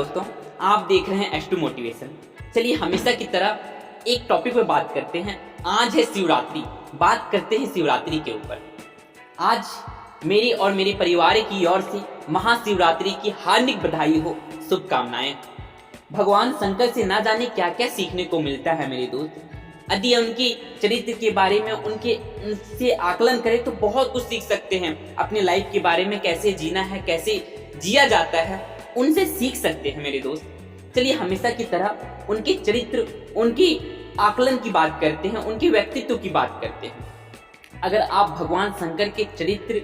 दोस्तों, आप देख रहे हैं एस2 मोटिवेशन। चलिए हमेशा की तरह एक टॉपिक पे बात करते हैं। आज है शिवरात्रि, बात करते हैं शिवरात्रि के ऊपर। आज मेरी और मेरे परिवार की ओर से महाशिवरात्रि की हार्दिक बधाई हो, शुभकामनाएं। भगवान शंकर से ना जाने क्या क्या सीखने को मिलता है मेरे दोस्त। यदि उनके चरित्र के बारे में उनसे आकलन करें तो बहुत कुछ सीख सकते हैं। अपने लाइफ के बारे में कैसे जीना है, कैसे जिया जाता है, उनसे सीख सकते हैं मेरे दोस्त। चलिए हमेशा की तरह उनके चरित्र, उनकी आकलन की बात करते हैं, उनके व्यक्तित्व की बात करते हैं। अगर आप भगवान शंकर के चरित्र,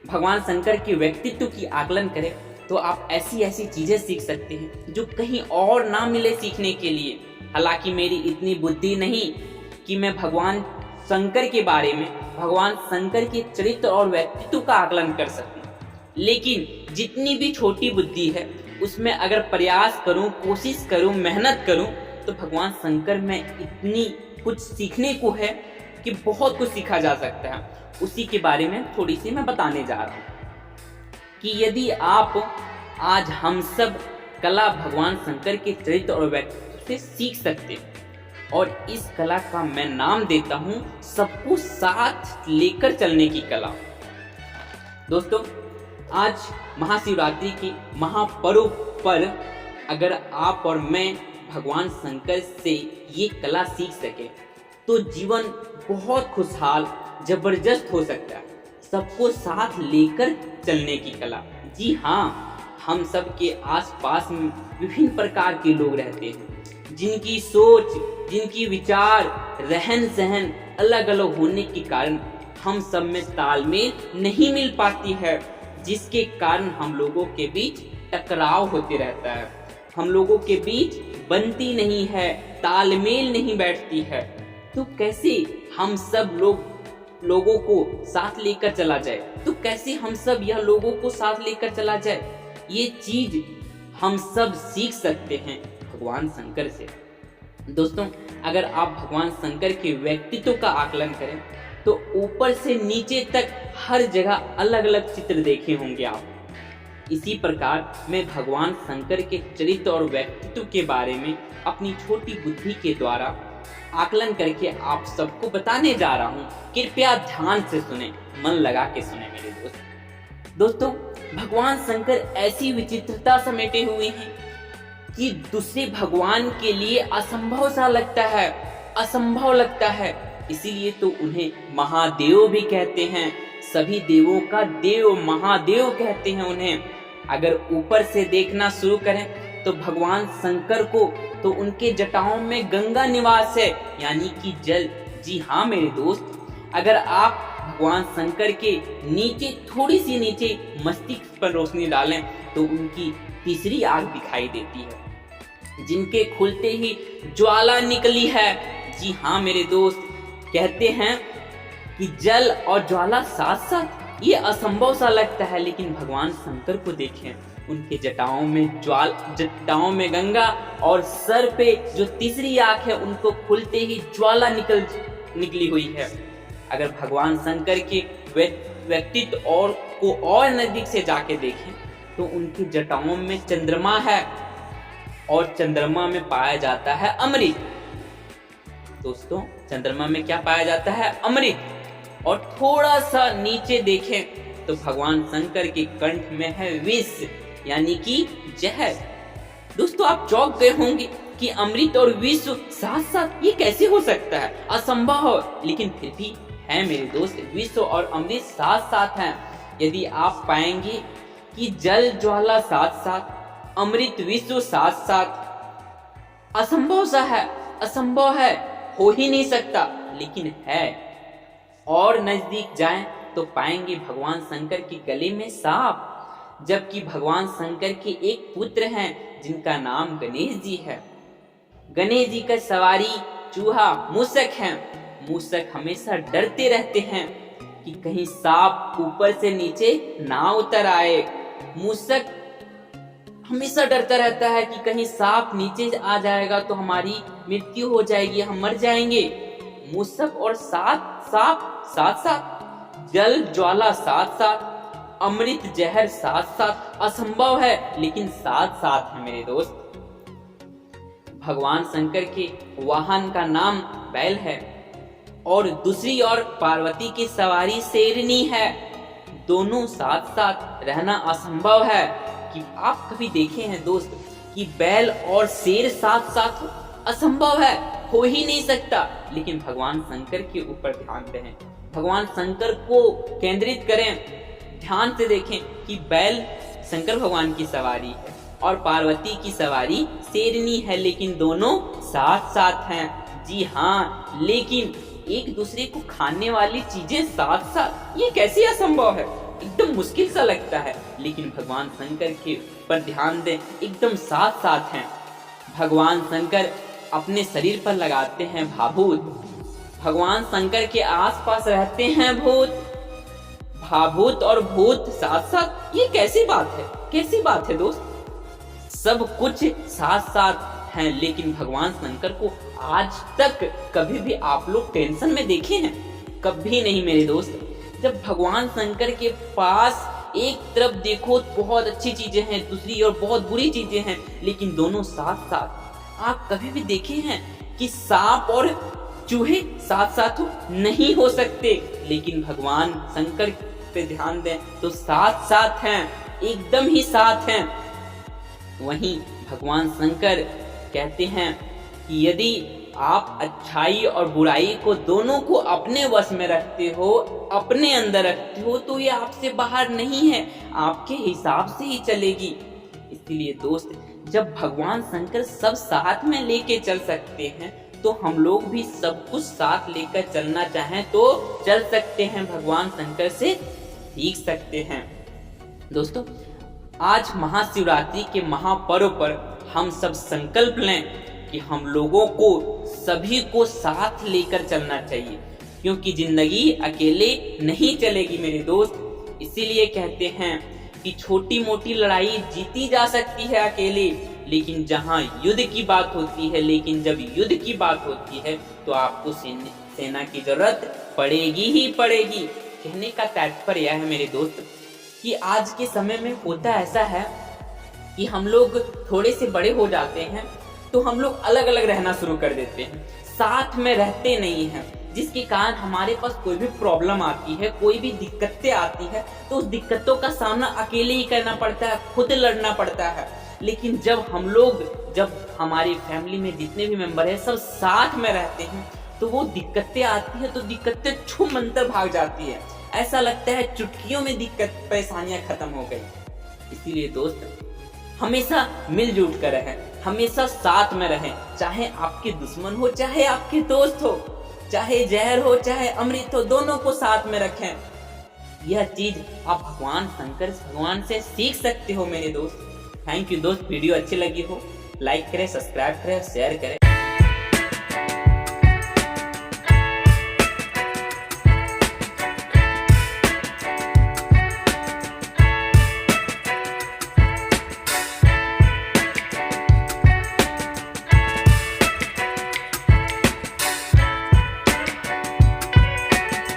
भगवान शंकर के व्यक्तित्व की आकलन करें तो आप ऐसी ऐसी चीजें सीख सकते हैं जो कहीं और ना मिले सीखने के लिए। हालांकि मेरी इतनी बुद्धि नहीं कि मैं भगवान शंकर के बारे में, भगवान शंकर के चरित्र और व्यक्तित्व का आकलन कर सकूं, लेकिन जितनी भी छोटी बुद्धि है उसमें अगर प्रयास करूं, कोशिश करूं, मेहनत करूं तो भगवान शंकर में इतनी कुछ सीखने को है कि बहुत कुछ सीखा जा सकता है। उसी के बारे में थोड़ी सी मैं बताने जा रहा हूं कि यदि आप आज हम सब कला भगवान शंकर के चरित्र और व्यक्तित्व से सीख सकते हैं, और इस कला का मैं नाम देता हूं सबको साथ लेकर चलने की कला। दोस्तों, आज महाशिवरात्रि के महापर्व पर अगर आप और मैं भगवान शंकर से ये कला सीख सके तो जीवन बहुत खुशहाल, जबरदस्त हो सकता है। सबको साथ लेकर चलने की कला। जी हाँ, हम सब के आसपास में विभिन्न प्रकार के लोग रहते हैं जिनकी सोच, जिनकी विचार, रहन सहन अलग अलग होने के कारण हम सब में तालमेल नहीं मिल पाती है, जिसके कारण हम लोगों के बीच टकराव होते रहता है, हम लोगों के बीच बनती नहीं है, तालमेल नहीं बैठती है। तो कैसे हम सब लोगों को साथ लेकर चला जाए, तो कैसे हम सब यह लोगों को साथ लेकर चला जाए, ये चीज हम सब सीख सकते हैं भगवान शंकर से। दोस्तों, अगर आप भगवान शंकर के व्यक्तित्व का आकलन करें तो ऊपर से नीचे तक हर जगह अलग अलग चित्र देखे होंगे आप। इसी प्रकार मैं भगवान शंकर के चरित्र और व्यक्तित्व के बारे में अपनी छोटी बुद्धि के द्वारा आकलन करके आप सबको बताने जा रहा हूँ। कृपया ध्यान से सुने, मन लगा के सुने मेरे दोस्त। दोस्तों, भगवान शंकर ऐसी विचित्रता समेटे हुए हैं कि दूसरे भगवान के लिए असंभव सा लगता है, असंभव लगता है। इसीलिए तो उन्हें महादेव भी कहते हैं। सभी देवों का देव महादेव कहते हैं उन्हें। अगर ऊपर से देखना शुरू करें तो भगवान शंकर को तो उनके जटाओं में गंगा निवास है, यानी कि जल। जी हाँ मेरे दोस्त, अगर आप भगवान शंकर के नीचे, थोड़ी सी नीचे मस्तिष्क पर रोशनी डालें तो उनकी तीसरी आंख दिखाई देती है, जिनके खुलते ही ज्वाला निकली है। जी हाँ मेरे दोस्त, कहते हैं कि जल और ज्वाला साथ साथ, ये असंभव सा लगता है, लेकिन भगवान शंकर को देखें, उनके जटाओं में गंगा, और सर पे जो तीसरी आंख है उनको खुलते ही ज्वाला निकली हुई है। अगर भगवान शंकर के व्यक्तित्व और नजदीक से जाके देखें तो उनकी जटाओं में चंद्रमा है, और चंद्रमा में पाया जाता है अमृत। दोस्तों, चंद्रमा में क्या पाया जाता है? अमृत। और थोड़ा सा नीचे देखें तो भगवान शंकर के कंठ में है विष, यानी कि जहर। दोस्तों, आप चौंक गए होंगे कि अमृत और विष साथ साथ ये कैसे हो सकता है, असंभव। लेकिन फिर भी है मेरे दोस्त, विष और अमृत साथ साथ हैं। यदि आप पाएंगे कि जल ज्वाला साथ साथ, अमृत विश्व साथ साथ, असंभव सा है, असंभव है, हो ही नहीं सकता, लेकिन है। और नजदीक जाएं तो पाएंगे भगवान शंकर के गले में सांप, जबकि भगवान शंकर के एक पुत्र हैं जिनका नाम गणेश जी है। गणेश जी का सवारी चूहा मूषक है। मूषक हमेशा डरते रहते हैं कि कहीं सांप ऊपर से नीचे ना उतर आए। मूषक हमेशा डरता रहता है कि कहीं सांप नीचे आ जाएगा तो हमारी मृत्यु हो जाएगी, हम मर जाएंगे। मूषक और सांप साथ साथ, जल ज्वाला साथ साथ, अमृत जहर साथ साथ असंभव है लेकिन साथ साथ है मेरे दोस्त। भगवान शंकर के वाहन का नाम बैल है और दूसरी ओर पार्वती की सवारी शेरनी है। दोनों साथ साथ रहना असंभव है। कि आप कभी देखे हैं दोस्त कि बैल और शेर साथ साथ असंभव है, हो ही नहीं सकता। लेकिन भगवान शंकर के ऊपर ध्यान दें, भगवान शंकर को केंद्रित करें, ध्यान से देखें कि बैल शंकर भगवान की सवारी है और पार्वती की सवारी शेरनी है, लेकिन दोनों साथ साथ हैं। जी हाँ, लेकिन एक दूसरे को खाने वाली चीजें साथ साथ, ये कैसे असंभव है? एकदम मुश्किल सा लगता है। लेकिन भगवान शंकर के पर ध्यान दें, एकदम साथ साथ हैं। भगवान शंकर अपने शरीर पर लगाते हैं भाभूत, भगवान शंकर के आसपास रहते हैं भूत। भाभूत और भूत साथ साथ, ये कैसी बात है? कैसी बात है दोस्त? सब कुछ साथ साथ हैं, लेकिन भगवान शंकर को आज तक कभी भी आप लोग टेंशन में देखे हैं? कभी नहीं मेरे दोस्त। जब भगवान शंकर के पास एक तरफ देखो तो बहुत अच्छी चीजें हैं, दूसरी ओर बहुत बुरी चीजें हैं, लेकिन दोनों साथ साथ। आप कभी भी देखे हैं कि सांप और चूहे साथ साथ नहीं हो सकते, लेकिन भगवान शंकर पे ध्यान दें तो साथ साथ हैं, एकदम ही साथ हैं। वहीं भगवान शंकर कहते हैं कि यदि आप अच्छाई और बुराई को दोनों को अपने वश में रखते हो, अपने अंदर रखते हो, तो ये आपसे बाहर नहीं है, आपके हिसाब से ही चलेगी। इसलिए दोस्त, जब भगवान शंकर सब साथ में लेके चल सकते हैं, तो हम लोग भी सब कुछ साथ लेकर चलना चाहें तो चल सकते हैं, भगवान शंकर से सीख सकते हैं। दोस्तों, आज महाशिवरात्रि के महापर्व पर हम सब संकल्प लें कि हम लोगों को सभी को साथ लेकर चलना चाहिए, क्योंकि जिंदगी अकेले नहीं चलेगी मेरे दोस्त। इसीलिए कहते हैं कि छोटी मोटी लड़ाई जीती जा सकती है अकेले, लेकिन जहां युद्ध की बात होती है, लेकिन जब युद्ध की बात होती है तो आपको सेना की जरूरत पड़ेगी ही पड़ेगी। कहने का तात्पर्य यह है मेरे दोस्त कि आज के समय में होता ऐसा है कि हम लोग थोड़े से बड़े हो जाते हैं तो हम लोग अलग अलग रहना शुरू कर देते हैं, साथ में रहते नहीं हैं, जिसके कारण हमारे पास कोई भी प्रॉब्लम आती है, कोई भी दिक्कतें आती है, तो उस दिक्कतों का सामना अकेले ही करना पड़ता है, खुद लड़ना पड़ता है। लेकिन जब हमारी फैमिली में जितने भी मेंबर हैं सब साथ में रहते हैं, तो वो दिक्कतें आती है तो दिक्कतें छूम मंतर भाग जाती है। ऐसा लगता है चुटकियों में दिक्कत परेशानियां खत्म हो गई। इसीलिए दोस्त, हमेशा मिलजुल कर रहें, हमेशा साथ में रहें, चाहे आपके दुश्मन हो, चाहे आपके दोस्त हो, चाहे जहर हो, चाहे अमृत हो, दोनों को साथ में रखें। यह चीज आप भगवान से सीख सकते हो मेरे दोस्त। थैंक यू दोस्त। वीडियो अच्छी लगी हो लाइक करें, सब्सक्राइब करें, शेयर करें।